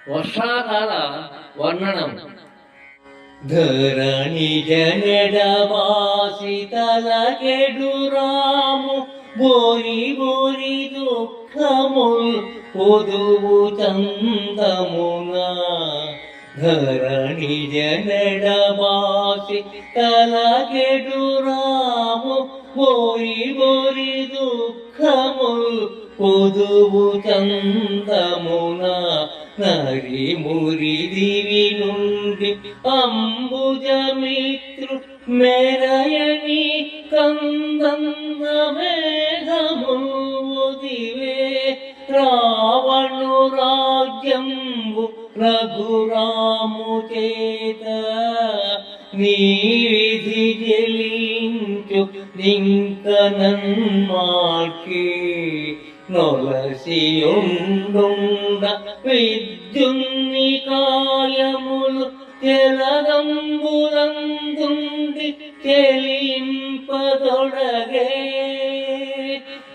వర్షాకాల వర్ణనం. ధరణి జనడవాసి తలకెడు రాము బోరి బోరి దుఃఖముల్ పొదువు చందమునా. ధరణి జనడవాసి తలకెడు రాము బోరి బోరి దుఃఖముల్ పొదువు చందమునా. నరి మురి దివి నుండి అంబుజమిత్రు మెరయని కందంద మేఘముదివే. రావణు రాజ్యంబు రఘురాము చేత నీ విధి జలించు లింకనన్మాకి. నొలసియుండుండ విద్యున్ని కాయములు తెలదంబులందుండి చెలింపదొడగే.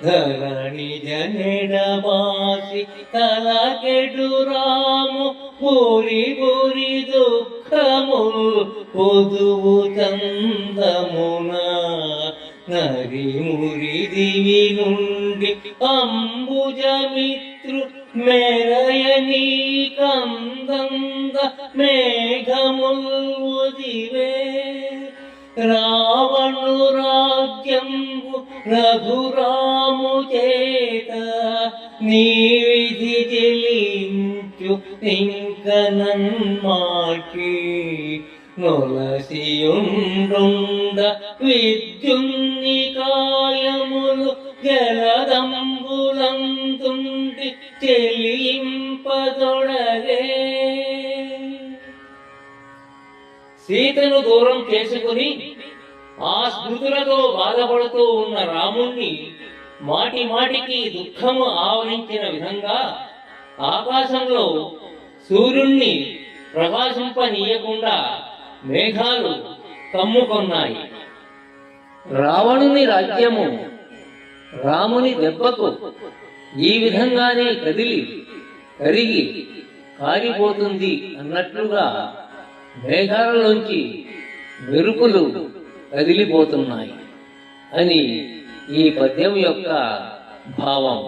ధరణి జనడవాసి తలకెడు రాము పూరి పూరి దుఃఖముల్ పొదువు చందమునా. నరి మురి దివి నుండి అంబుజమిత్రు మెరయని కందంద మేఘముదివే. రావణు రాజ్యంబు రఘురాము చేత నీ విధి జలించు ఇంకనన్మాకి. నొలసియుండుండ విద్యున్ని కాయములు జలదంబులందుండి చెలింపదొడగే. సీతను దూరం చేసుకుని ఆ స్మృతులతో బాధపడుతూ ఉన్న రాముణ్ణి మాటి మాటికి దుఃఖము ఆవరించిన విధంగా ఆకాశంలో సూర్యుణ్ణి ప్రకాశింపనీయకుండా మేఘాలు కమ్ముకొన్నాయి. రావణుని రాజ్యము రాముని దెబ్బకు ఈ విధంగానే కరిగి కారిపోతుంది అన్నట్లుగా మేఘాలలోంచి మెరుపులు కదిలిపోతున్నాయి అని ఈ పద్యం యొక్క భావం.